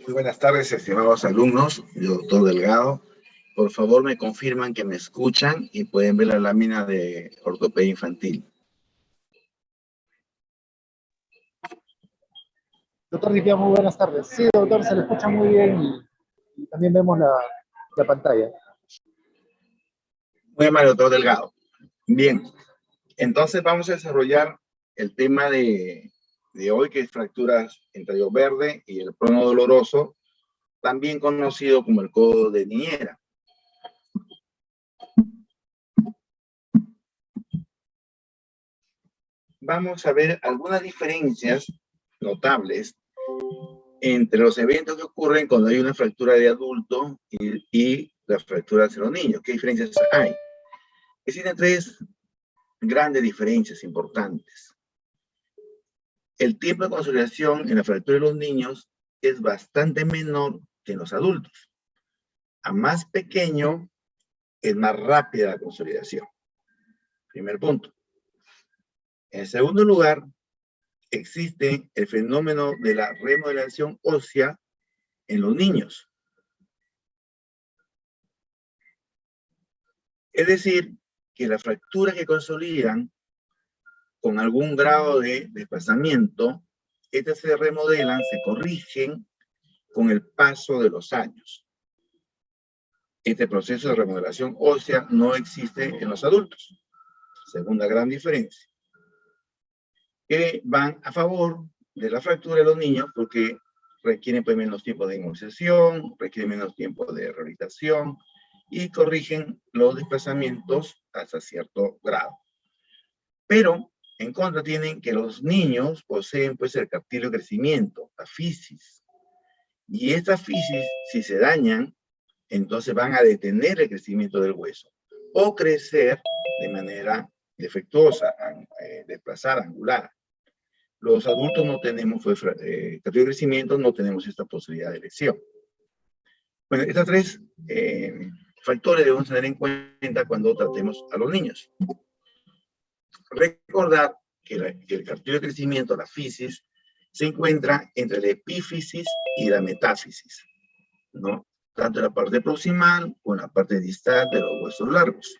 Muy buenas tardes, estimados alumnos. Yo, doctor Delgado. Por favor, me confirman que me escuchan y pueden ver la lámina de ortopedia infantil. Doctor Ripia, muy buenas tardes. Sí, doctor, se le escucha muy bien y también vemos la pantalla. Muy amable, doctor Delgado. Bien, entonces vamos a desarrollar el tema de hoy, que es fracturas en tallo verde y el prono doloroso, también conocido como el codo de niñera. Vamos a ver algunas diferencias notables entre los eventos que ocurren cuando hay una fractura de adulto y las fracturas de los niños. ¿Qué diferencias hay? Existen tres grandes diferencias importantes. El tiempo de consolidación en la fractura de los niños es bastante menor que en los adultos. A más pequeño, es más rápida la consolidación. Primer punto. En segundo lugar, existe el fenómeno de la remodelación ósea en los niños. Es decir, que las fracturas que consolidan con algún grado de desplazamiento, estas se remodelan, se corrigen con el paso de los años. Este proceso de remodelación ósea no existe en los adultos. Segunda gran diferencia. Que van a favor de la fractura de los niños porque requieren pues, menos tiempo de inmunización, requieren menos tiempo de rehabilitación y corrigen los desplazamientos hasta cierto grado. Pero en contra tienen que los niños poseen pues el cartílago de crecimiento, la fisis. Y estas fisis, si se dañan, entonces van a detener el crecimiento del hueso o crecer de manera defectuosa, desplazar, angular. Los adultos no tenemos cartílago de crecimiento, no tenemos esta posibilidad de elección. Bueno, estos tres factores debemos tener en cuenta cuando tratemos a los niños. Recordar que el cartílago de crecimiento, la fisis, se encuentra entre la epífisis y la metáfisis, ¿no? Tanto en la parte proximal como en la parte distal de los huesos largos.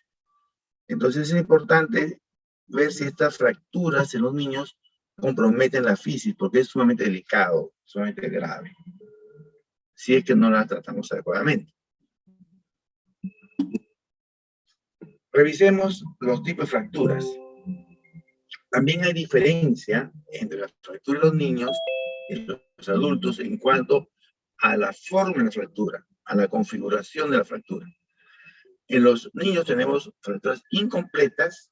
Entonces es importante ver si estas fracturas en los niños comprometen la fisis, porque es sumamente delicado, sumamente grave, si es que no la tratamos adecuadamente. Revisemos los tipos de fracturas. También hay diferencia entre la fractura de los niños y los adultos en cuanto a la forma de la fractura, a la configuración de la fractura. En los niños tenemos fracturas incompletas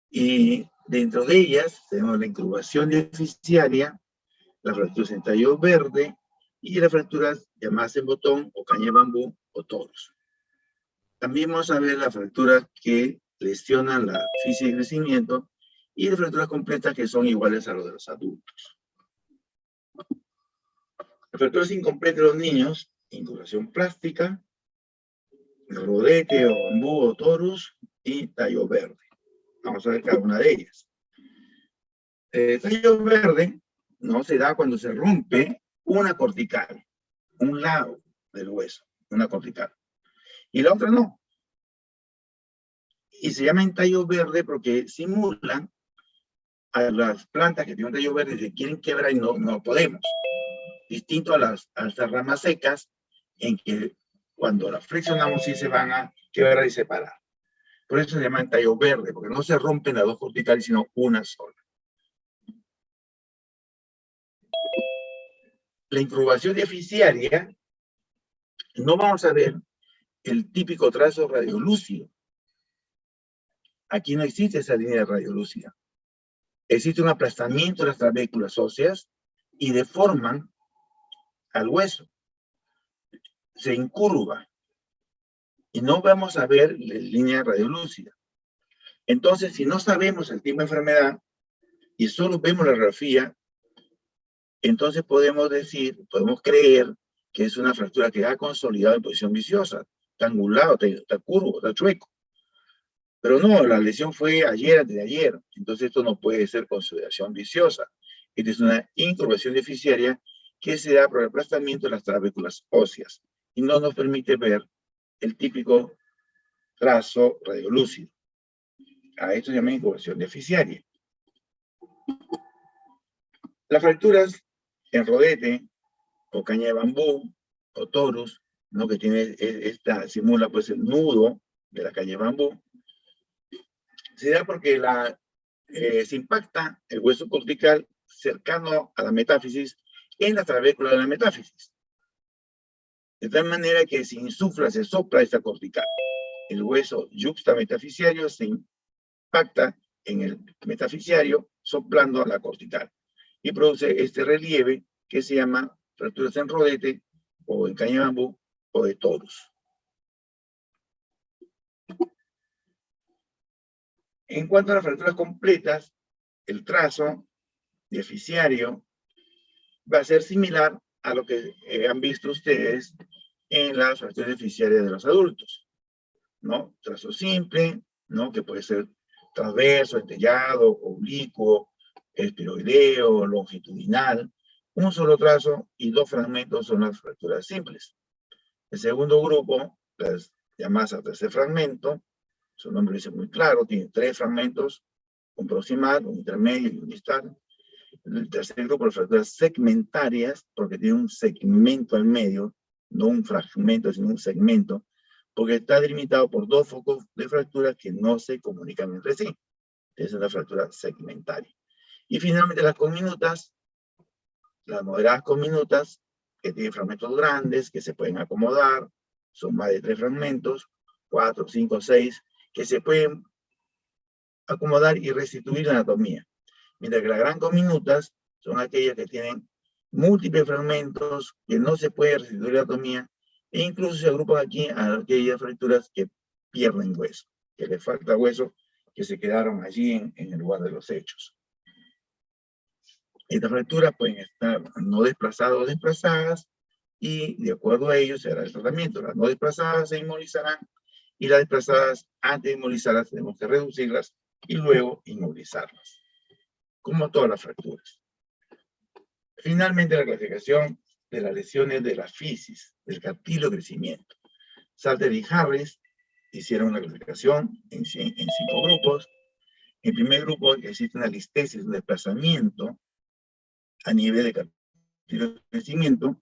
y dentro de ellas tenemos la incrustación deficitaria, las fracturas en tallo verde y las fracturas llamadas en botón o caña de bambú o toros. También vamos a ver las fracturas que lesionan la fisis de crecimiento y las fracturas completas que son iguales a las de los adultos. Las fracturas incompletas de los niños, incrustación plástica, rodete o bambú o torus y tallo verde. Vamos a ver cada una de ellas. El tallo verde no se da cuando se rompe una cortical, un lado del hueso, una cortical, y la otra no. Y se llama en tallo verde porque simulan a las plantas que tienen un tallo verde y se quieren quebrar y no podemos. Distinto a las ramas secas, en que cuando las flexionamos sí se van a quebrar y separar. Por eso se llama tallo verde, porque no se rompen las dos corticales, sino una sola. La incubación deficitaria, no vamos a ver el típico trazo radiolúcido. Aquí no existe esa línea radiolúcida. Existe un aplastamiento de las trabéculas óseas y deforman al hueso. Se incurva. Y no vamos a ver la línea radiolúcida. Entonces, si no sabemos el tipo de enfermedad y solo vemos la radiografía, entonces podemos creer que es una fractura que ha consolidado en posición viciosa, está angulado, está curvo, está chueco. Pero no, la lesión fue ayer, antes de ayer. Entonces esto no puede ser consolidación viciosa. Esta es una incurvación deficitaria que se da por el aplastamiento de las trabéculas óseas y no nos permite ver el típico trazo radiolúcido. A esto se llama incubación deficiaria. Las fracturas en rodete, o caña de bambú, o torus, ¿no? Que tiene simula pues el nudo de la caña de bambú, se da porque se impacta el hueso cortical cercano a la metáfisis en la trabécula de la metáfisis. De tal manera que se insufla, se sopla esta cortical. El hueso yuxtametafisiario se impacta en el metafisiario soplando a la cortical y produce este relieve que se llama fracturas en rodete o en caña de bambú o de torus. En cuanto a las fracturas completas, el trazo deficiario va a ser similar a lo que han visto ustedes en las fracturas deficiarias de los adultos, ¿no? Trazo simple, ¿no? Que puede ser transverso, entellado, oblicuo, espiroideo, longitudinal. Un solo trazo y dos fragmentos son las fracturas simples. El segundo grupo, las llamadas a tercer fragmento, su nombre dice muy claro, tiene 3 fragmentos, un proximal, un intermedio y un distal. El tercer grupo, las fracturas segmentarias, porque tiene un segmento al medio, no un fragmento, sino un segmento, porque está delimitado por 2 focos de fracturas que no se comunican entre sí. Esa es la fractura segmentaria. Y finalmente las conminutas, las moderadas conminutas, que tienen fragmentos grandes, que se pueden acomodar, son más de 3 fragmentos, 4, 5, 6, que se pueden acomodar y restituir la anatomía. Mientras que las gran conminutas son aquellas que tienen múltiples fragmentos, que no se puede restituir la anatomía, e incluso se agrupan aquí a aquellas fracturas que pierden hueso, que les falta hueso, que se quedaron allí en el lugar de los hechos. Estas fracturas pueden estar no desplazadas o desplazadas, y de acuerdo a ello se hará el tratamiento. Las no desplazadas se inmovilizarán, y las desplazadas, antes de inmovilizarlas, tenemos que reducirlas y luego inmovilizarlas, como todas las fracturas. Finalmente, la clasificación de las lesiones de la fisis, del cartílago de crecimiento. Salter y Harris hicieron una clasificación en 5 grupos. En el primer grupo existe una listesis, un desplazamiento a nivel de cartílago de crecimiento.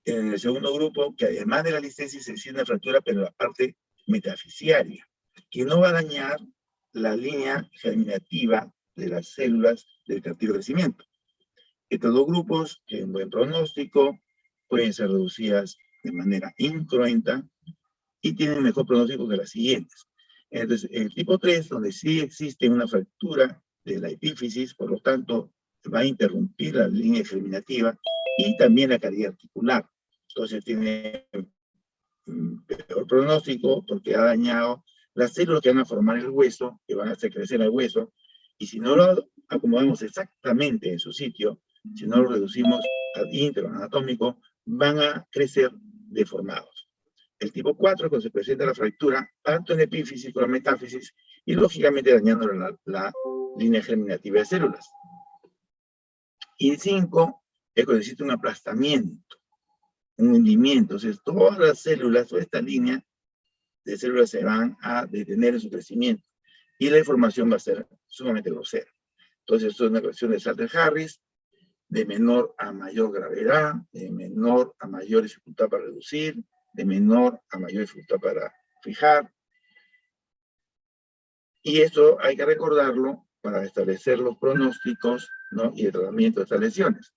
En el segundo grupo, que además de la listesis existe una fractura, pero en la parte metafisiaria, que no va a dañar la línea germinativa de las células del cartílago de crecimiento. Estos 2 grupos tienen buen pronóstico, pueden ser reducidas de manera incruenta y tienen mejor pronóstico que las siguientes. Entonces, el tipo 3, donde sí existe una fractura de la epífisis, por lo tanto, va a interrumpir la línea germinativa y también la cavidad articular. Entonces, tiene peor pronóstico porque ha dañado las células que van a formar el hueso, que van a hacer crecer el hueso, y si no lo acomodamos exactamente en su sitio, si no lo reducimos ad íntegro anatómico, van a crecer deformados. El tipo 4, cuando se presenta la fractura, tanto en la epífisis como en la metáfisis, y lógicamente dañando la línea germinativa de células. Y el 5 es cuando existe un aplastamiento, un hundimiento. Entonces, todas las células, toda esta línea de células se van a detener en su crecimiento y la deformación va a ser sumamente grosera. Entonces, esto es una reacción de Salter-Harris, de menor a mayor gravedad, de menor a mayor dificultad para reducir, de menor a mayor dificultad para fijar. Y esto hay que recordarlo para establecer los pronósticos, ¿no? Y el tratamiento de estas lesiones.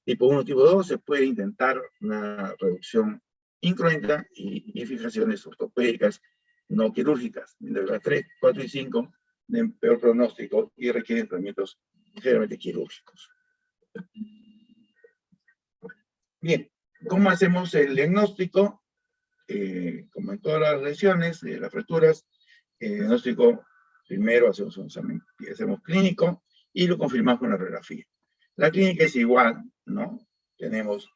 Tipo 1, tipo 2, se puede intentar una reducción incruenta y fijaciones ortopédicas no quirúrgicas. Mientras las 3, 4 y 5 de peor pronóstico y requieren tratamientos generalmente quirúrgicos. Bien, ¿cómo hacemos el diagnóstico? Como en todas las lesiones, las fracturas, el diagnóstico primero hacemos un examen clínico y lo confirmamos con la radiografía. La clínica es igual, ¿no? Tenemos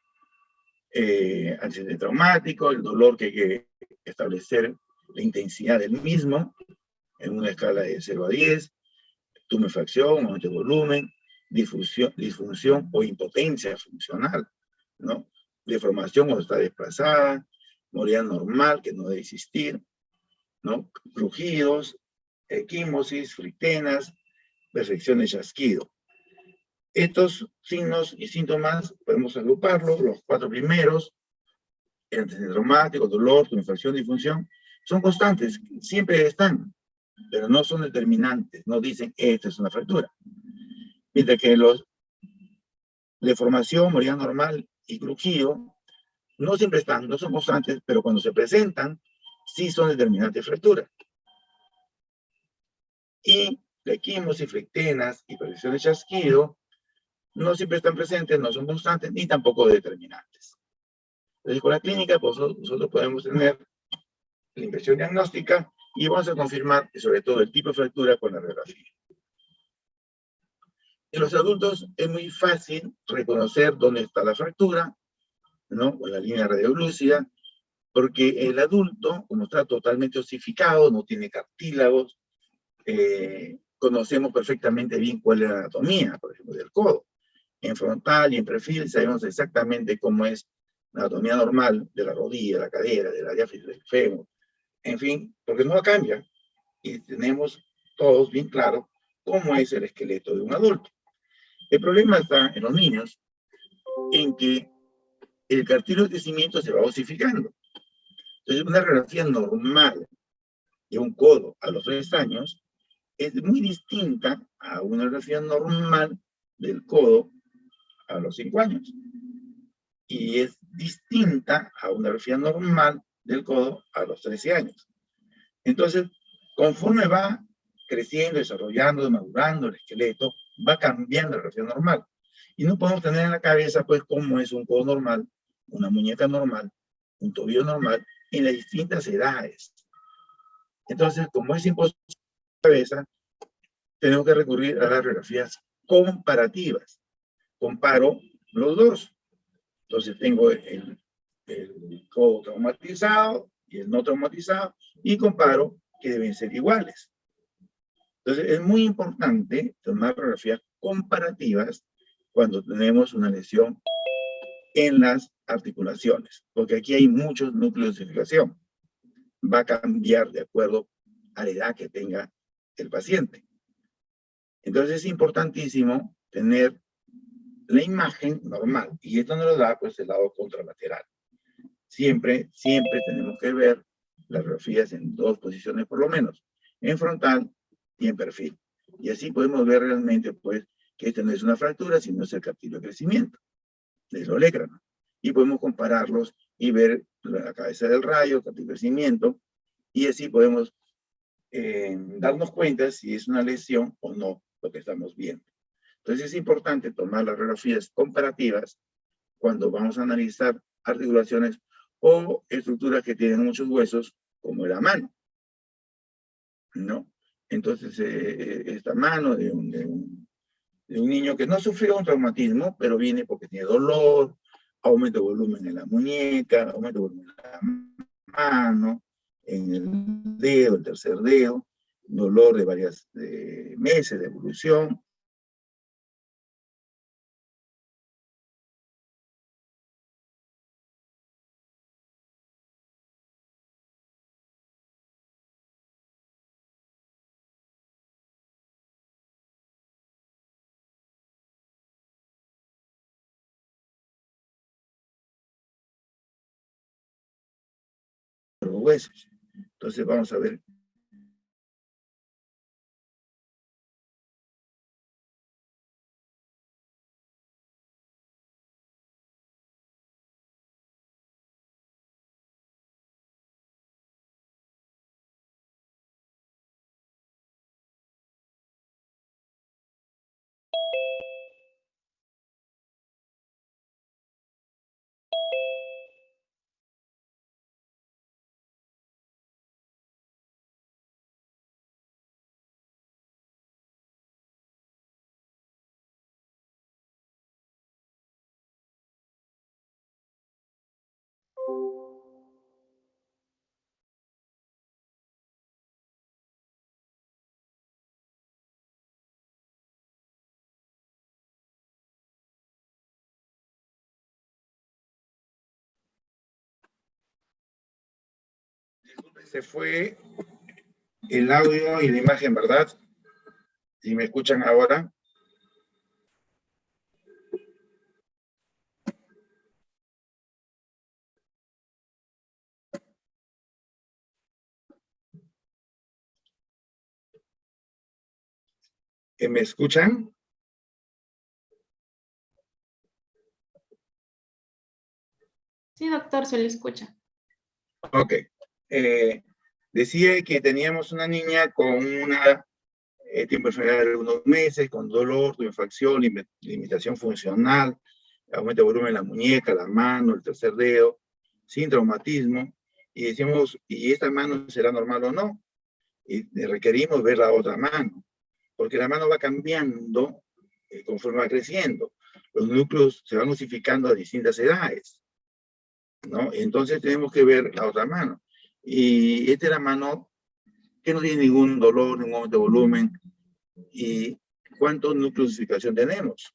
accidente traumático, el dolor que hay que establecer, la intensidad del mismo, en una escala de 0 a 10, tumefacción, aumento de volumen, disfunción o impotencia funcional, ¿no? Deformación cuando está desplazada, movilidad normal que no debe existir, ¿no? Crujidos, equimosis, frictenas, perfección de chasquido. Estos signos y síntomas podemos agruparlos, los 4 primeros, el antecedente traumático, dolor, tumefacción, disfunción, son constantes, siempre están, pero no son determinantes, no dicen esta es una fractura. Mientras que los deformación, movilidad normal y crujido no siempre están, no son constantes, pero cuando se presentan, sí son determinantes de fractura. Y la equimosis, frictenas y perfección de chasquido no siempre están presentes, no son constantes, ni tampoco determinantes. Entonces, con la clínica, pues, nosotros podemos tener la impresión diagnóstica y vamos a confirmar, sobre todo, el tipo de fractura con la radiografía. En los adultos es muy fácil reconocer dónde está la fractura, ¿no? Con la línea radioglúcida, porque el adulto, como está totalmente osificado, no tiene cartílagos, conocemos perfectamente bien cuál es la anatomía, por ejemplo, del codo. En frontal y en perfil sabemos exactamente cómo es la anatomía normal de la rodilla, la cadera, de la diáfisa, del fémur, en fin, porque no cambia y tenemos todos bien claro cómo es el esqueleto de un adulto. El problema está en los niños, en que el cartílago de crecimiento se va osificando. Entonces, una radiografía normal de un codo a los 3 años es muy distinta a una radiografía normal del codo a los 5 años. Y es distinta a una radiografía normal del codo a los 13 años. Entonces, conforme va creciendo, desarrollando, madurando el esqueleto, va cambiando la radiografía normal. Y no podemos tener en la cabeza, pues, cómo es un codo normal, una muñeca normal, un tobillo normal, en las distintas edades. Entonces, como es imposible en la cabeza, tenemos que recurrir a las radiografías comparativas. Comparo los dos. Entonces, tengo el codo traumatizado y el no traumatizado, y comparo que deben ser iguales. Entonces, es muy importante tomar radiografías comparativas cuando tenemos una lesión en las articulaciones, porque aquí hay muchos núcleos de osificación. Va a cambiar de acuerdo a la edad que tenga el paciente. Entonces, es importantísimo tener la imagen normal, y esto nos lo da, pues, el lado contralateral. Siempre tenemos que ver las radiografías en 2 posiciones por lo menos, en frontal y en perfil. Y así podemos ver realmente, pues, que esta no es una fractura, sino es el cartílago de crecimiento del olecrano. Y podemos compararlos y ver la cabeza del rayo, el cartílago de crecimiento, y así podemos darnos cuenta si es una lesión o no lo que estamos viendo. Entonces es importante tomar las radiografías comparativas cuando vamos a analizar articulaciones o estructuras que tienen muchos huesos, como la mano, ¿no? Entonces, esta mano de un niño que no sufrió un traumatismo, pero viene porque tiene dolor, aumento de volumen en la muñeca, aumento de volumen en la mano, en el dedo, el tercer dedo, dolor de varios meses de evolución, los huesos. Entonces vamos a ver Se fue el audio y la imagen, ¿verdad? Si me escuchan ahora. ¿Me escuchan? Sí, doctor, se le escucha. Ok. Decía que teníamos una niña con una tiempo de enfermedad de unos meses, con dolor, tumefacción, limitación funcional, aumento de volumen en la muñeca, la mano, el tercer dedo, sin traumatismo, y decimos, ¿y esta mano será normal o no? Y requerimos ver la otra mano, porque la mano va cambiando conforme va creciendo. Los núcleos se van osificando a distintas edades, ¿no? Entonces tenemos que ver la otra mano. Y esta es la mano que no tiene ningún dolor, ningún aumento de volumen, y cuántos núcleos de osificación tenemos.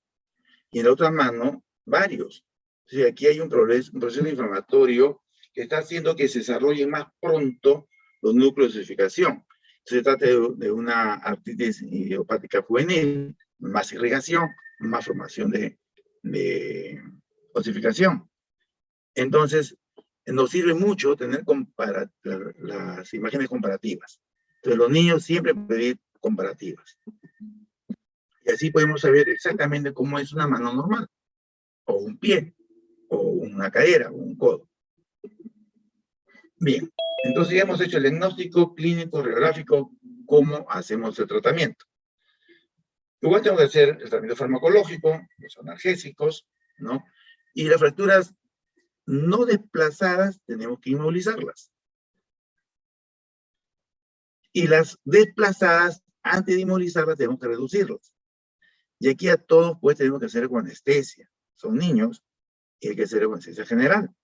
Y en la otra mano, varios. O sea, aquí hay un proceso inflamatorio que está haciendo que se desarrollen más pronto los núcleos de osificación. Se trata de una artritis idiopática juvenil, más irrigación, más formación de osificación. Entonces, nos sirve mucho tener las imágenes comparativas. Entonces, los niños siempre pedir comparativas. Y así podemos saber exactamente cómo es una mano normal, o un pie, o una cadera, o un codo. Bien, entonces ya hemos hecho el diagnóstico clínico, radiográfico, cómo hacemos el tratamiento. Igual tengo que hacer el tratamiento farmacológico, los analgésicos, ¿no? Y las fracturas no desplazadas tenemos que inmovilizarlas. Y las desplazadas, antes de inmovilizarlas, tenemos que reducirlas. Y aquí a todos, pues, tenemos que hacer con anestesia. Son niños y hay que hacer con anestesia general,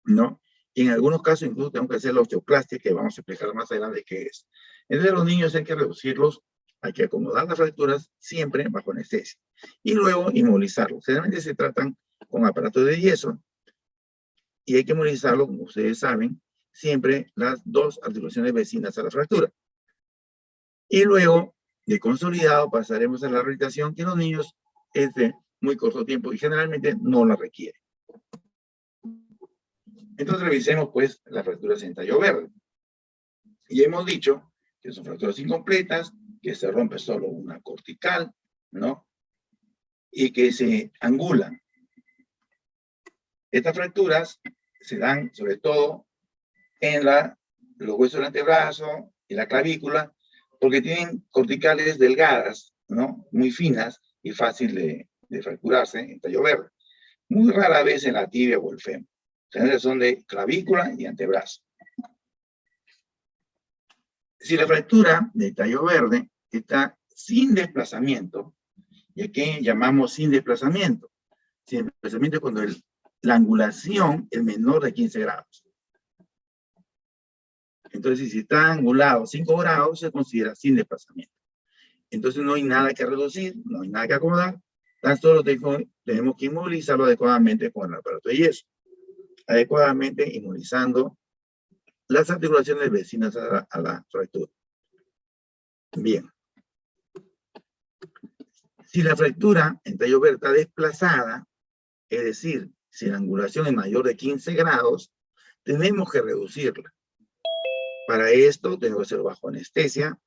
¿no? Y en algunos casos incluso tenemos que hacer la osteoplastia, que vamos a explicar más adelante qué es. Entonces los niños hay que reducirlos, hay que acomodar las fracturas siempre bajo anestesia. Y luego inmovilizarlos. Generalmente se tratan con aparatos de yeso y hay que inmovilizarlo, como ustedes saben, siempre las dos articulaciones vecinas a la fractura. Y luego, de consolidado, pasaremos a la rehabilitación, que los niños es de muy corto tiempo y generalmente no la requieren. Entonces revisemos pues las fracturas en tallo verde. Y hemos dicho que son fracturas incompletas, que se rompe solo una cortical, ¿no? Y que se angulan. Estas fracturas se dan sobre todo en los huesos del antebrazo y la clavícula, porque tienen corticales delgadas, ¿no? Muy finas y fácil de fracturarse en tallo verde. Muy rara vez en la tibia o el fémur. Generalmente son de clavícula y antebrazo. Si la fractura de tallo verde está sin desplazamiento, ¿y a qué llamamos sin desplazamiento? Sin desplazamiento es cuando la angulación es menor de 15 grados. Entonces, si está angulado 5 grados, se considera sin desplazamiento. Entonces, no hay nada que reducir, no hay nada que acomodar, tan solo tenemos que inmovilizarlo adecuadamente con el aparato de yeso. Adecuadamente inmovilizando las articulaciones vecinas a la fractura. Bien. Si la fractura en tallo verde está desplazada, es decir, si la angulación es mayor de 15 grados, tenemos que reducirla. Para esto tenemos que hacer bajo anestesia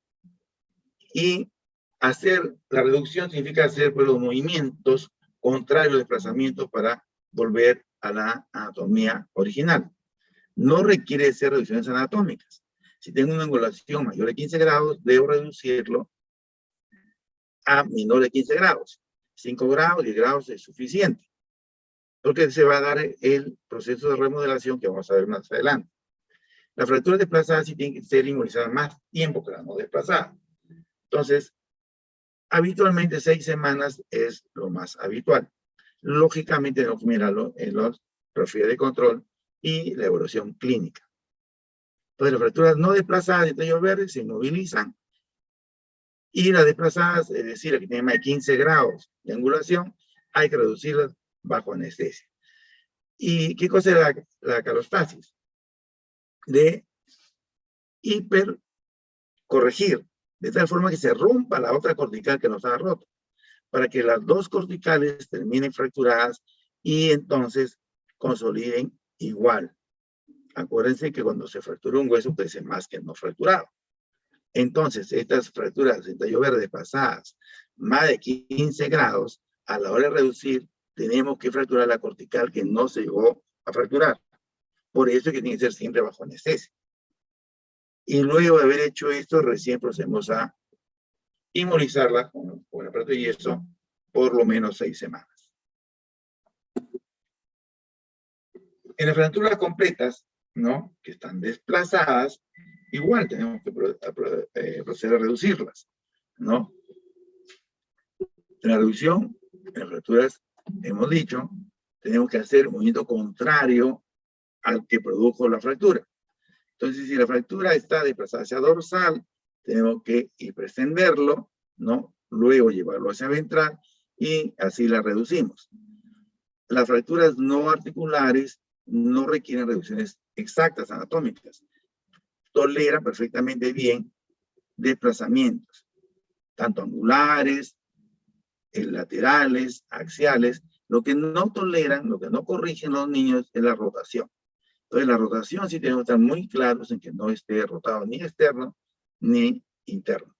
y hacer la reducción significa hacer pues, los movimientos contrarios al desplazamiento para volver a la anatomía original. No requiere ser reducciones anatómicas. Si tengo una angulación mayor de 15 grados, debo reducirlo a menor de 15 grados. 5 grados, 10 grados es suficiente. Porque se va a dar el proceso de remodelación que vamos a ver más adelante. Las fracturas desplazadas sí tienen que ser inmovilizadas más tiempo que las no desplazadas. Entonces, habitualmente 6 semanas es lo más habitual. Lógicamente, tenemos que mirarlo en los perfiles de control y la evaluación clínica. Entonces, las fracturas no desplazadas de tallo verde se inmovilizan y las desplazadas, es decir, las que tienen más de 15 grados de angulación, hay que reducirlas bajo anestesia. ¿Y qué cosa es la calostasis? De hipercorregir, de tal forma que se rompa la otra cortical que no estaba rota, para que las dos corticales terminen fracturadas y entonces consoliden igual. Acuérdense que cuando se fractura un hueso crece más que no fracturado. Entonces, estas fracturas de tallo verde pasadas más de 15 grados, a la hora de reducir, tenemos que fracturar la cortical que no se llegó a fracturar. Por eso es que tiene que ser siempre bajo anestesia. Y luego de haber hecho esto, recién procedemos a inmunizarla con el aparato de yeso por lo menos 6 semanas. En las fracturas completas, ¿no?, que están desplazadas, igual tenemos que proceder a reducirlas, ¿no? En la reducción, en las fracturas, hemos dicho, tenemos que hacer un movimiento contrario al que produjo la fractura. Entonces, si la fractura está desplazada hacia dorsal, tenemos que extenderlo, ¿no? Luego llevarlo hacia ventral y así la reducimos. Las fracturas no articulares no requieren reducciones exactas anatómicas. Toleran perfectamente bien desplazamientos, tanto angulares, laterales, axiales. Lo que no toleran, lo que no corrigen los niños es la rotación. Entonces, la rotación sí tenemos que estar muy claros en que no esté rotado ni externo ni interno.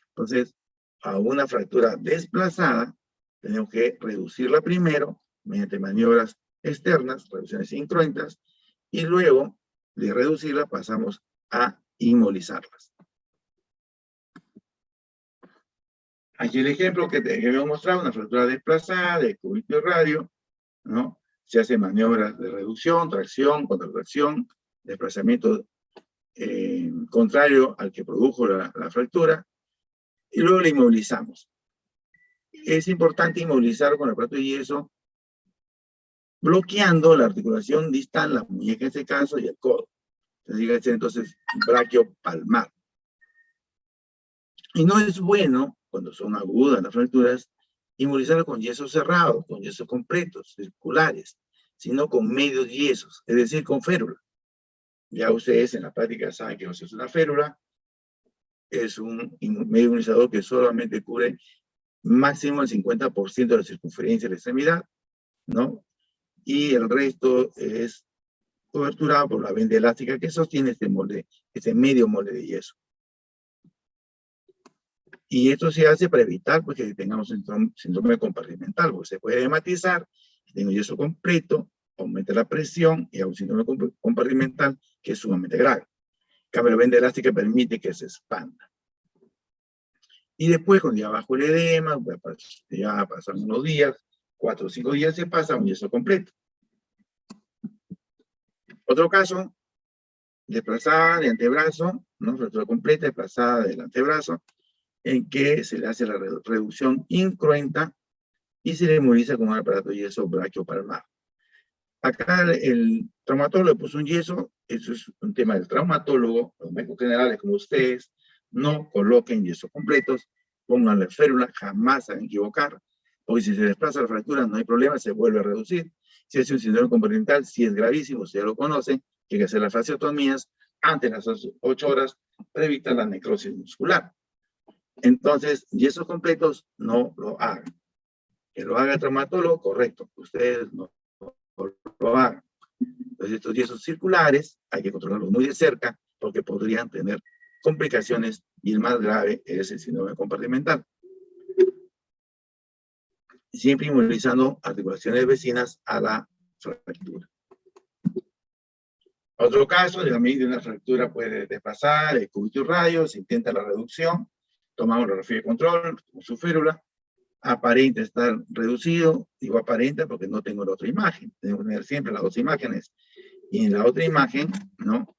Entonces, a una fractura desplazada, tenemos que reducirla primero mediante maniobras externas, reducciones incruentas, y luego de reducirla pasamos a inmovilizarlas. Aquí el ejemplo que hemos mostrado, una fractura desplazada de cúbito y radio, ¿no? Se hace maniobras de reducción, tracción, contratracción, desplazamiento contrario al que produjo la fractura, y luego la inmovilizamos. Es importante inmovilizar con el aparato de yeso, bloqueando la articulación distal, la muñeca en este caso, y el codo. Entonces, brachiopalmar. Y no es bueno, cuando son agudas las fracturas, inmovilizarla con yeso cerrado, con yesos completos, circulares, sino con medios yesos, es decir, con férula. Ya ustedes en la práctica saben que no es una férula, es un medio inmunizador que solamente cubre máximo el 50% de la circunferencia de la extremidad, ¿no? Y el resto es coberturado por la venda elástica que sostiene este molde, este medio molde de yeso. Y esto se hace para evitar pues, que tengamos síndrome compartimental, porque se puede hematizar, tengo yeso completo, aumenta la presión y hay un síndrome compartimental que es sumamente grave. En cambio, la venda elástica permite que se expanda. Y después, cuando ya bajo el edema, ya pasan unos días, 4 o 5 días, se pasa a un yeso completo. Otro caso, desplazada de antebrazo, ¿no? Fractura completa, desplazada del antebrazo, en que se le hace la reducción incruenta y se le inmoviliza con un aparato de yeso brachiopalmar. Acá el traumatólogo le puso un yeso, eso es un tema del traumatólogo, los médicos generales como ustedes, no coloquen yesos completos, pongan la férula, jamás se van a equivocar, porque si se desplaza la fractura no hay problema, se vuelve a reducir. Si es un síndrome compartimental, si es gravísimo, si ya lo conocen, hay que hacer las fasciotomías antes de las 8 horas para evitar la necrosis muscular. Entonces, yesos completos no lo hagan. Que lo haga el traumatólogo, correcto. Ustedes no lo hagan. Entonces, estos yesos circulares hay que controlarlos muy de cerca porque podrían tener complicaciones y el más grave es el síndrome compartimental. Siempre inmovilizando articulaciones vecinas a la fractura. Otro caso, de una fractura puede desplazar el cúbito y radio, se intenta la reducción, tomamos la radiografía de control, con su férula, aparenta estar reducido, digo aparenta porque no tengo la otra imagen, tengo que tener siempre las dos imágenes, y en la otra imagen, ¿no?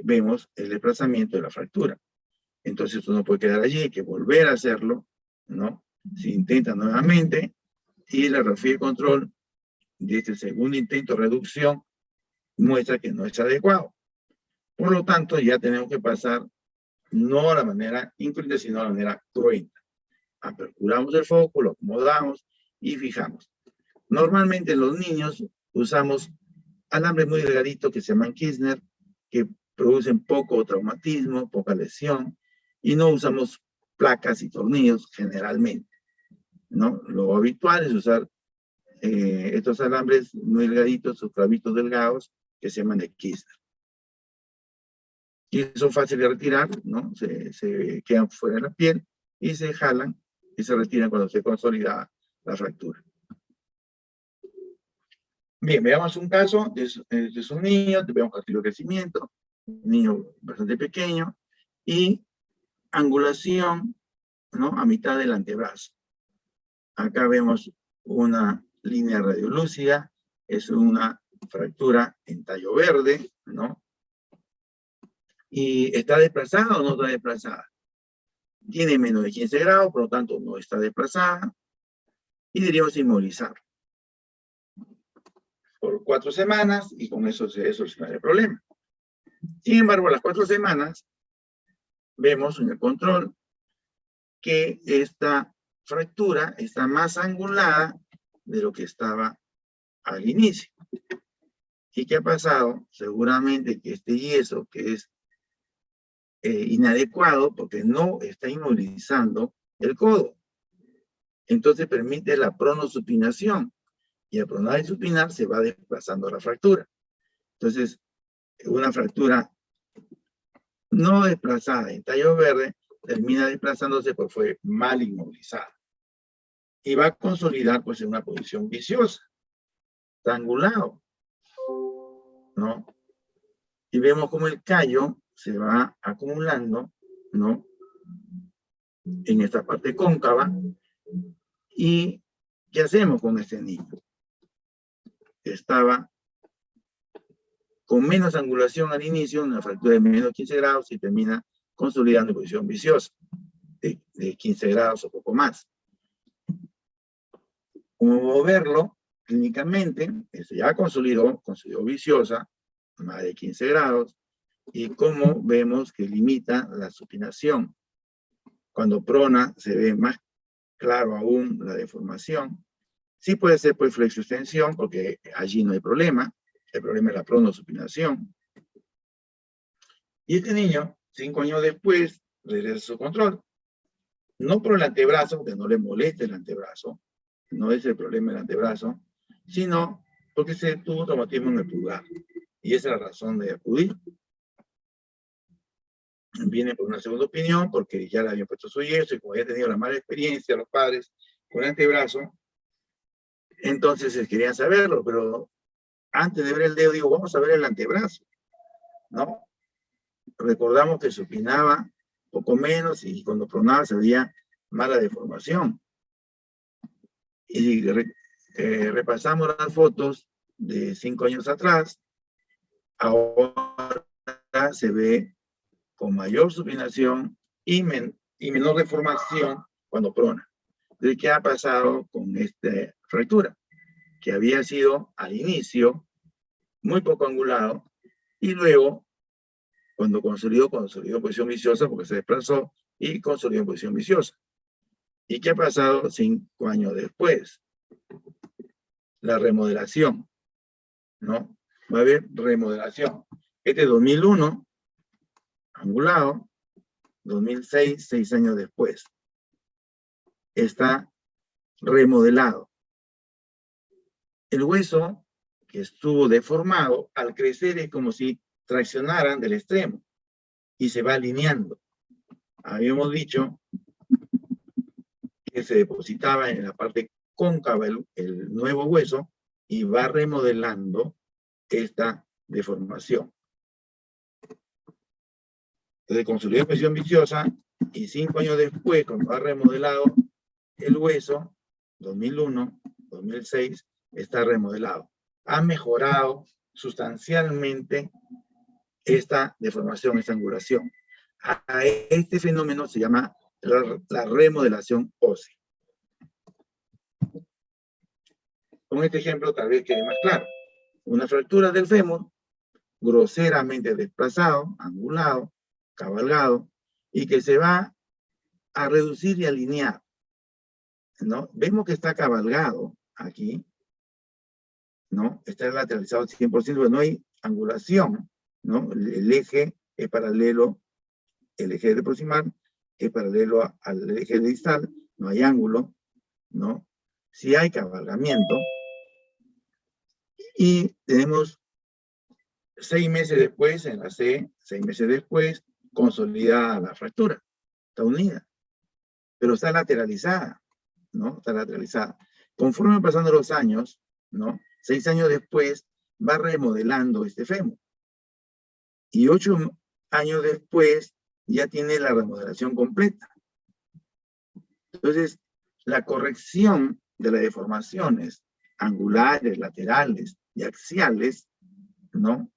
Vemos el desplazamiento de la fractura. Entonces esto no puede quedar allí, hay que volver a hacerlo, ¿no? Se intenta nuevamente, y la radiografía de control de este segundo intento de reducción muestra que no es adecuado. Por lo tanto, ya tenemos que pasar no a la manera incruenta, sino a la manera cruenta. Aperturamos el foco, lo acomodamos y fijamos. Normalmente en los niños usamos alambre muy delgadito que se llama Kirchner, que producen poco traumatismo, poca lesión, y no usamos placas y tornillos generalmente, ¿no? Lo habitual es usar estos alambres muy delgaditos o clavitos delgados que se llaman de Kister. Y son fáciles de retirar, ¿no? Se quedan fuera de la piel y se jalan y se retiran cuando se consolida la fractura. Bien, veamos un caso de un niño, vemos castillo de crecimiento, un niño bastante pequeño, y angulación, ¿no? A mitad del antebrazo. Acá vemos una línea radiolúcida, es una fractura en tallo verde, ¿no? ¿Y está desplazada o no está desplazada? Tiene menos de 15 grados, por lo tanto no está desplazada, y deberíamos inmovilizar por 4 semanas, y con eso se soluciona el problema. Sin embargo, a las 4 semanas, vemos en el control que esta fractura está más angulada de lo que estaba al inicio. ¿Y qué ha pasado? Seguramente que este yeso, que es inadecuado porque no está inmovilizando el codo. Entonces permite la pronosupinación. Y al pronar y supinar se va desplazando la fractura. Entonces, una fractura no desplazada en tallo verde termina desplazándose porque fue mal inmovilizada. Y va a consolidar pues en una posición viciosa, triangulado, ¿no? Y vemos como el callo se va acumulando, ¿no? En esta parte cóncava. ¿Y qué hacemos con este niño? Estaba con menos angulación al inicio, una fractura de menos 15 grados y termina consolidando en posición viciosa de 15 grados o poco más. Como verlo clínicamente, ya consolidó viciosa, más de 15 grados, y como vemos que limita la supinación. Cuando prona se ve más claro aún la deformación. Sí puede ser pues flexoextensión, porque allí no hay problema. El problema es la pronosupinación. Y este niño, 5 años después, regresa a su control. No por el antebrazo, porque no le molesta el antebrazo, no es el problema del antebrazo, sino porque se tuvo traumatismo en el pulgar. Y esa es la razón de acudir. Viene por una segunda opinión, porque ya le habían puesto su yeso, y como había tenido la mala experiencia los padres con el antebrazo, entonces querían saberlo, pero antes de ver el dedo, digo, vamos a ver el antebrazo, ¿no? Recordamos que supinaba poco menos, y cuando pronaba se veía mala deformación. Y repasamos las fotos de 5 años atrás, ahora se ve con mayor supinación y menor deformación cuando prona. Entonces, ¿qué ha pasado con esta fractura? Que había sido al inicio muy poco angulado y luego, cuando consolidó en posición viciosa porque se desplazó y consolidó en posición viciosa. ¿Y qué ha pasado 5 años después? La remodelación, ¿no? Va a haber remodelación. Este 2001, angulado, 2006, 6 años después. Está remodelado. El hueso que estuvo deformado, al crecer es como si traccionaran del extremo y se va alineando. Habíamos dicho que se depositaba en la parte cóncava el nuevo hueso y va remodelando esta deformación. Entonces consolidó en posición viciosa y 5 años después, cuando ha remodelado el hueso, 2001, 2006, está remodelado. Ha mejorado sustancialmente esta deformación, esta angulación. A este fenómeno se llama la remodelación ósea. Con este ejemplo tal vez quede más claro. Una fractura del fémur, groseramente desplazado, angulado, cabalgado, y que se va a reducir y alinear, ¿no? Vemos que está cabalgado aquí, ¿no? Está lateralizado al 100%, pero no hay angulación, ¿no? El eje es paralelo, el eje de proximal es paralelo al eje distal, no hay ángulo, ¿no? Si hay cabalgamiento, y tenemos 6 meses después, en la C, 6 meses después, consolidada la fractura, está unida, pero está lateralizada, ¿no? Está lateralizada. Conforme pasando los años, ¿no? 6 años después, va remodelando este fémur. Y 8 años después, ya tiene la remodelación completa. Entonces, la corrección de las deformaciones angulares, laterales y axiales, ¿no?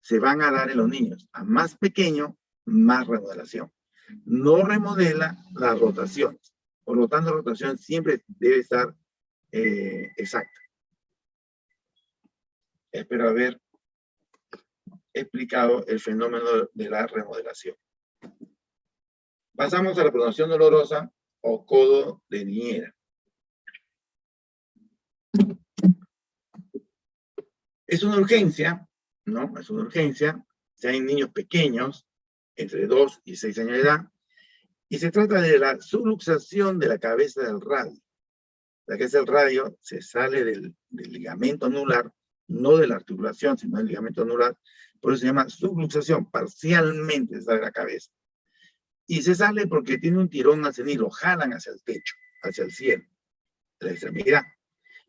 Se van a dar en los niños. A más pequeño, más remodelación. No remodela las rotaciones. Por lo tanto, la rotación siempre debe estar exacta. Espero haber explicado el fenómeno de la remodelación. Pasamos a la pronación dolorosa o codo de niñera. Es una urgencia, ¿no? Es una urgencia. Si hay niños pequeños, entre 2 y 6 años de edad, y se trata de la subluxación de la cabeza del radio. La cabeza del radio se sale del ligamento anular, no de la articulación, sino del ligamento anular, por eso se llama subluxación, parcialmente se sale la cabeza. Y se sale porque tiene un tirón al cenit, lo jalan hacia el techo, hacia el cielo, de la extremidad,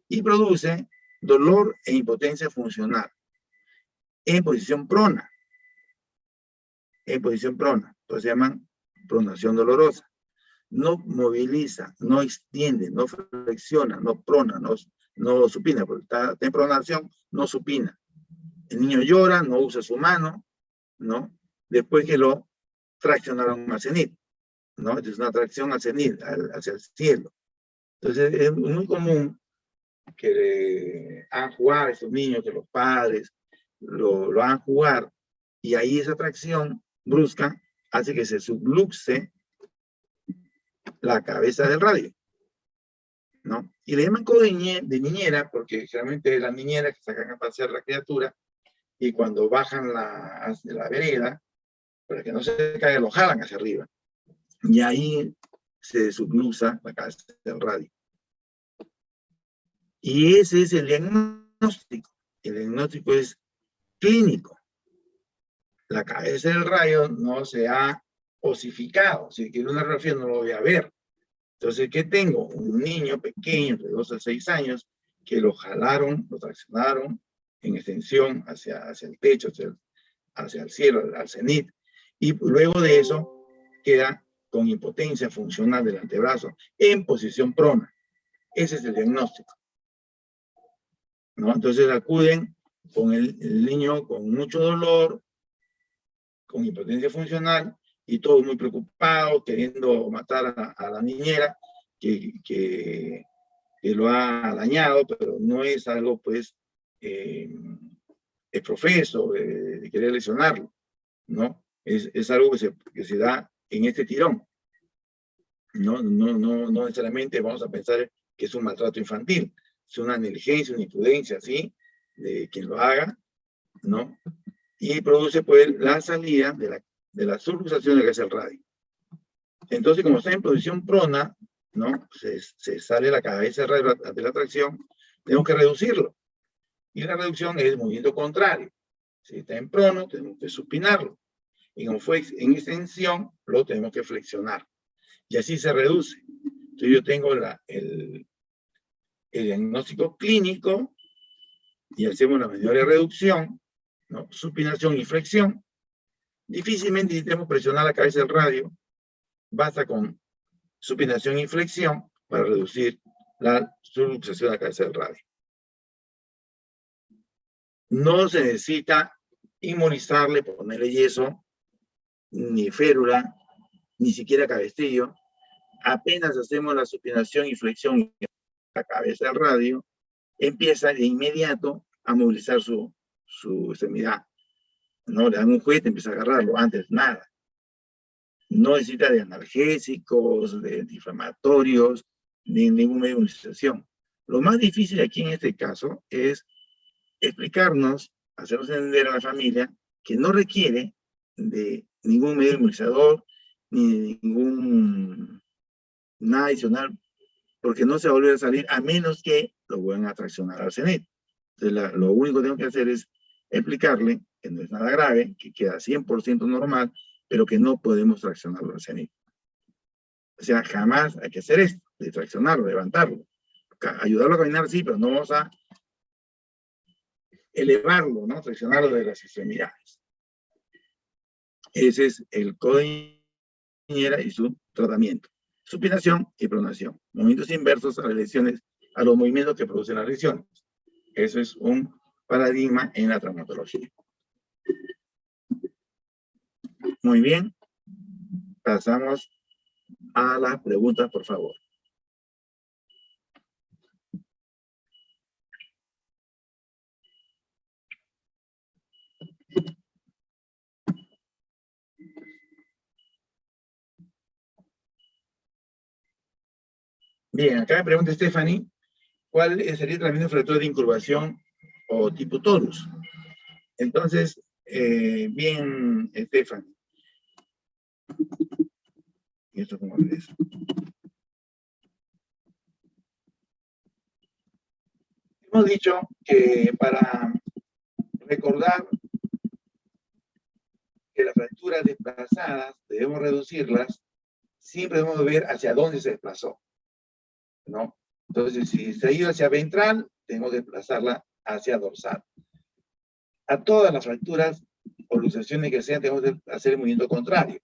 y produce dolor e impotencia funcional en posición prona. En posición prona, entonces se llaman pronación dolorosa. No moviliza, no extiende, no flexiona, no prona, no supina, porque está en pronación, no supina. El niño llora, no usa su mano, ¿no? Después que lo traccionaron al cenit, ¿no? Es una tracción al cenit, hacia el cielo. Entonces es muy común que hagan jugar a estos niños, que los padres lo hagan jugar, y ahí esa tracción brusca hace que se subluxe la cabeza del radio, ¿no? Y le llaman codo de niñera porque generalmente es la niñera que sacan a pasear la criatura, y cuando bajan hacia la vereda, para que no se caiga, lo jalan hacia arriba. Y ahí se subluxa la cabeza del radio. Y ese es el diagnóstico. El diagnóstico es clínico. La cabeza del radio no se ha osificado. Si quiero una radiografía no lo voy a ver. Entonces, ¿qué tengo? Un niño pequeño, de 2 a 6 años, que lo jalaron, lo traccionaron en extensión hacia el techo, hacia el cielo, al cenit. Y luego de eso queda con impotencia funcional del antebrazo en posición prona. Ese es el diagnóstico, ¿no? Entonces acuden con el niño con mucho dolor, con impotencia funcional, y todos muy preocupados, queriendo matar a la niñera que lo ha dañado, pero no es algo, pues, es profeso de querer lesionarlo, ¿no? Es algo que se da en este tirón. No necesariamente vamos a pensar que es un maltrato infantil, es una negligencia, una imprudencia, ¿sí? De quien lo haga, ¿no? Y produce, pues, la salida de la subluxación de la cabeza del radio. Entonces, como está en posición prona, ¿no? Se sale la cabeza del radio ante la tracción, tenemos que reducirlo. Y la reducción es el movimiento contrario. Si está en prono, tenemos que supinarlo. Y como fue en extensión, lo tenemos que flexionar. Y así se reduce. Entonces yo tengo el diagnóstico clínico y hacemos la medida de reducción, ¿no? Supinación y flexión. Difícilmente necesitamos presionar la cabeza del radio. Basta con supinación y flexión para reducir la subluxación de la cabeza del radio. No se necesita inmunizarle, ponerle yeso, ni férula, ni siquiera cabestillo. Apenas hacemos la supinación y flexión en la cabeza del radio, empieza de inmediato a movilizar su extremidad. No le dan un juguete, empieza a agarrarlo, antes nada. No necesita de analgésicos, de antiinflamatorios, ni ninguna inmunización. Lo más difícil aquí en este caso es explicarnos, hacernos entender a la familia que no requiere de ningún medio inmunizador, ni de ningún, nada adicional, porque no se va a volver a salir a menos que lo vuelvan a traccionar al CENET. Entonces, lo único que tengo que hacer es explicarle que no es nada grave, que queda 100% normal, pero que no podemos traccionarlo al CENET. O sea, jamás hay que hacer esto, de traccionarlo, levantarlo. Ayudarlo a caminar, sí, pero no vamos a elevarlo, ¿no? Traccionarlo de las extremidades. Ese es el código de Niñera y su tratamiento. Supinación y pronación. Movimientos inversos a las lesiones, a los movimientos que producen las lesiones. Eso es un paradigma en la traumatología. Muy bien. Pasamos a las preguntas, por favor. Bien, acá me pregunta Stephanie, ¿cuál sería el tratamiento de fractura de incurvación o tipo torus? Entonces, bien, Stephanie. ¿Y esto cómo es? Hemos dicho que para recordar que las fracturas desplazadas debemos reducirlas, siempre debemos ver hacia dónde se desplazó, ¿no? Entonces, si se ha ido hacia ventral, tengo que desplazarla hacia dorsal. A todas las fracturas o luxaciones que sean, tengo que hacer el movimiento contrario.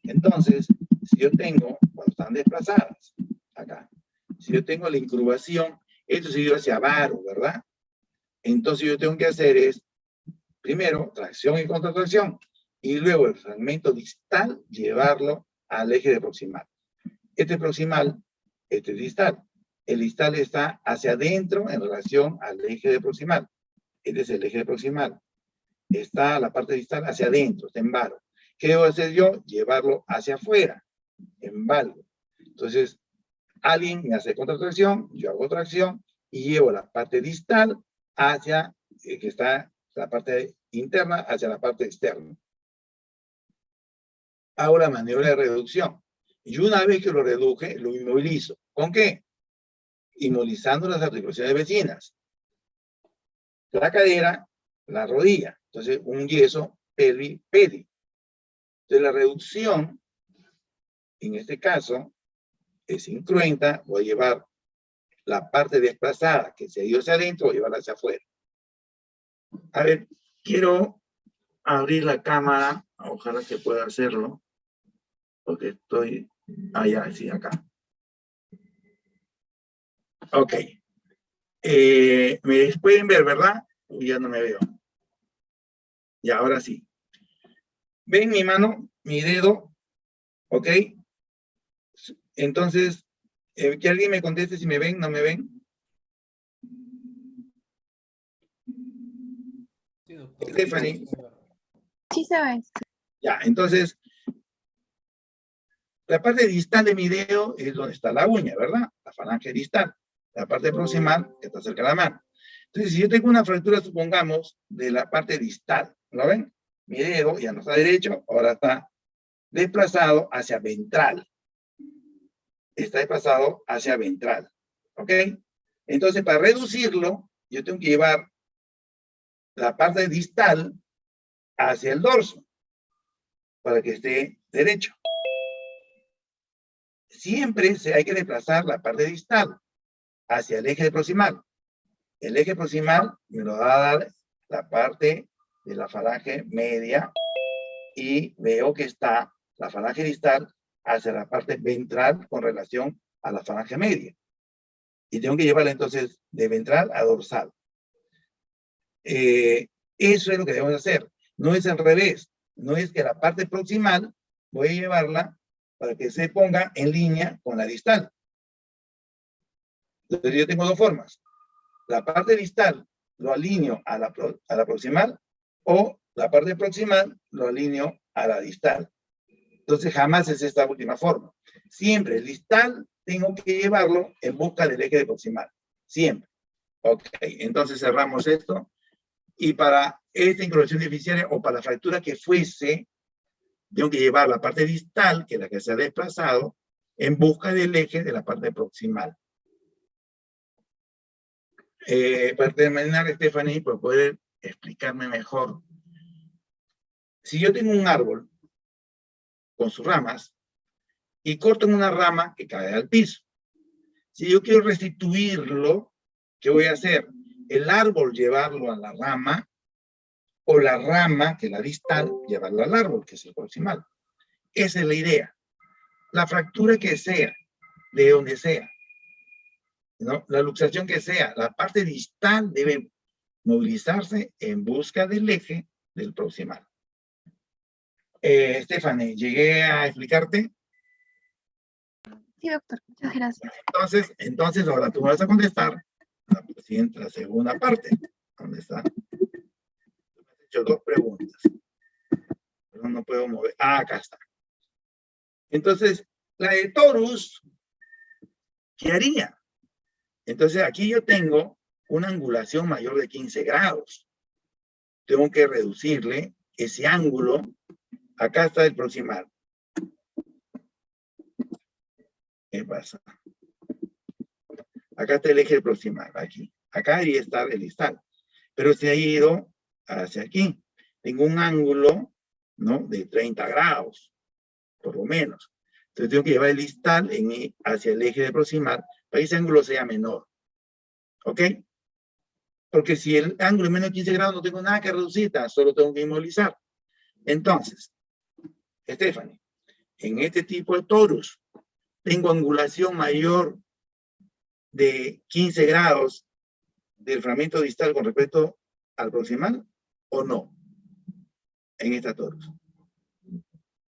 Entonces, si yo tengo, cuando están desplazadas, acá, si yo tengo la incurvación, esto se ha ido hacia varo, ¿verdad? Entonces yo tengo que hacer es, primero, tracción y contratracción, y luego el fragmento distal, llevarlo al eje de proximal. Este proximal, este distal. El distal está hacia adentro en relación al eje de proximal. Este es el eje de proximal. Está la parte distal hacia adentro, está en varo. ¿Qué debo hacer yo? Llevarlo hacia afuera, en valgo. Entonces, alguien me hace contratracción, yo hago tracción, y llevo la parte distal hacia, que está la parte interna, hacia la parte externa. Hago la maniobra de reducción. Y una vez que lo reduje, lo inmovilizo. ¿Con qué? Inmovilizando las articulaciones vecinas. La cadera, la rodilla. Entonces, un yeso, pelvis, pedi. Entonces, la reducción, en este caso, es incruenta. Voy a llevar la parte desplazada que se ha ido hacia adentro, voy a llevarla hacia afuera. A ver, quiero abrir la cámara. Ojalá que pueda hacerlo. Porque estoy allá, sí, acá. Ok. Me pueden ver, ¿verdad? Ya no me veo. Ya, ahora sí. ¿Ven mi mano? Mi dedo. ¿Ok? Entonces, que alguien me conteste si me ven, no me ven. Sí, doctor. Stephanie. Sí se ve. Ya, entonces, la parte distal de mi dedo es donde está la uña, ¿verdad? La falange distal. La parte proximal que está cerca de la mano. Entonces, si yo tengo una fractura, supongamos, de la parte distal, ¿lo ven? Mi dedo ya no está derecho, ahora está desplazado hacia ventral. Está desplazado hacia ventral. ¿Ok? Entonces, para reducirlo, yo tengo que llevar la parte distal hacia el dorso para que esté derecho. Siempre hay que desplazar la parte distal hacia el eje proximal. El eje proximal me lo va a dar la parte de la falange media y veo que está la falange distal hacia la parte ventral con relación a la falange media. Y tengo que llevarla entonces de ventral a dorsal. Eso es lo que debemos hacer. No es al revés. No es que la parte proximal voy a llevarla para que se ponga en línea con la distal. Entonces yo tengo dos formas. La parte distal lo alineo a la proximal o la parte proximal lo alineo a la distal. Entonces jamás es esta última forma. Siempre el distal tengo que llevarlo en busca del eje de proximal. Siempre. Ok, entonces cerramos esto. Y para esta incorporación deficitaria o para la fractura que fuese, tengo que llevar la parte distal, que es la que se ha desplazado, en busca del eje de la parte proximal. Para terminar, Stephanie, para poder explicarme mejor, si yo tengo un árbol con sus ramas y corto en una rama que cae al piso, si yo quiero restituirlo, ¿qué voy a hacer? El árbol llevarlo a la rama o la rama, que es la distal, llevarla al árbol, que es el proximal. Esa es la idea. La fractura que sea, de donde sea, ¿no? La luxación que sea, la parte distal debe movilizarse en busca del eje del proximal. Stephanie, ¿llegué a explicarte? Sí, doctor, muchas gracias. Entonces ahora tú vas a contestar la segunda parte. ¿Dónde está? Me has hecho dos preguntas. Pero no puedo mover. Ah, acá está. Entonces, la de torus, ¿qué haría? Entonces, aquí yo tengo una angulación mayor de 15 grados. Tengo que reducirle ese ángulo. Acá está el proximal. ¿Qué pasa? Acá está el eje proximal, aquí. Acá debería estar el distal. Pero se ha ido hacia aquí. Tengo un ángulo, ¿no? De 30 grados, por lo menos. Entonces tengo que llevar el distal hacia el eje de proximal para que ese ángulo sea menor. ¿Ok? Porque si el ángulo es menos de 15 grados, no tengo nada que reducir, solo tengo que inmovilizar. Entonces, Stephanie, en este tipo de torus, tengo angulación mayor de 15 grados del fragmento distal con respecto al proximal o no en esta torus.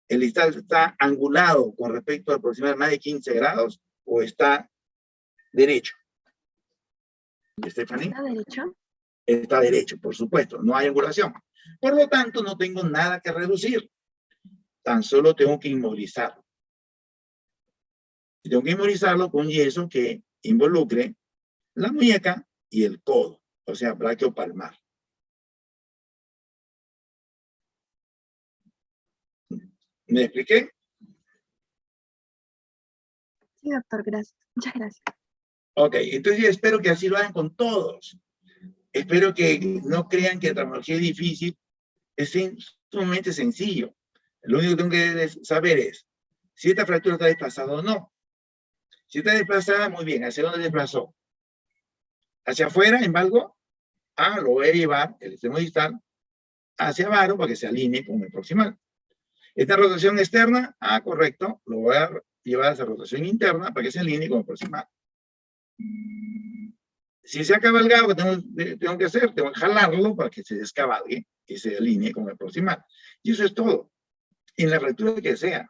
¿El distal está angulado con respecto al proximal más de 15 grados o está derecho? ¿Stephanie? ¿Está derecho? Está derecho, por supuesto, no hay angulación. Por lo tanto, no tengo nada que reducir, tan solo tengo que inmovilizarlo. Y tengo que inmovilizarlo con yeso que involucre la muñeca y el codo, o sea, brachiopalmar. ¿Me expliqué? Sí, doctor, gracias. Muchas gracias. Ok, entonces yo espero que así lo hagan con todos. Espero que no crean que la traumatología es difícil, es sumamente sencillo. Lo único que tengo que saber es si esta fractura está desplazada o no. Si está desplazada, muy bien. ¿Hacia dónde desplazó? ¿Hacia afuera, en valgo? Lo voy a llevar, el extremo distal, hacia varo para que se alinee con el proximal. ¿Esta rotación externa? Correcto. Lo voy a llevar hacia rotación interna para que se alinee con el proximal. Si se ha cabalgado, ¿qué tengo que hacer? Tengo que jalarlo para que se descabalgue y se alinee con el proximal. Y eso es todo. En la fractura que sea.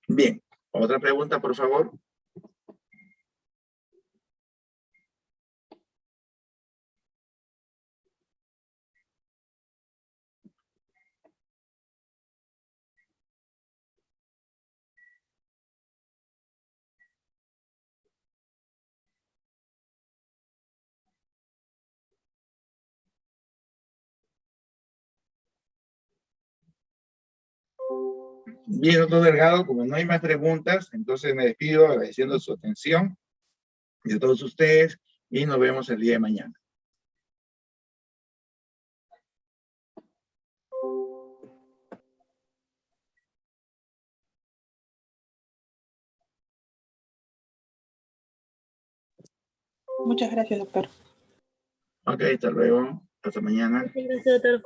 Bien. Otra pregunta, por favor. Bien, doctor Delgado, como no hay más preguntas, entonces me despido agradeciendo su atención de todos ustedes y nos vemos el día de mañana. Muchas gracias, doctor. Ok, hasta luego. Hasta mañana. Gracias, doctor.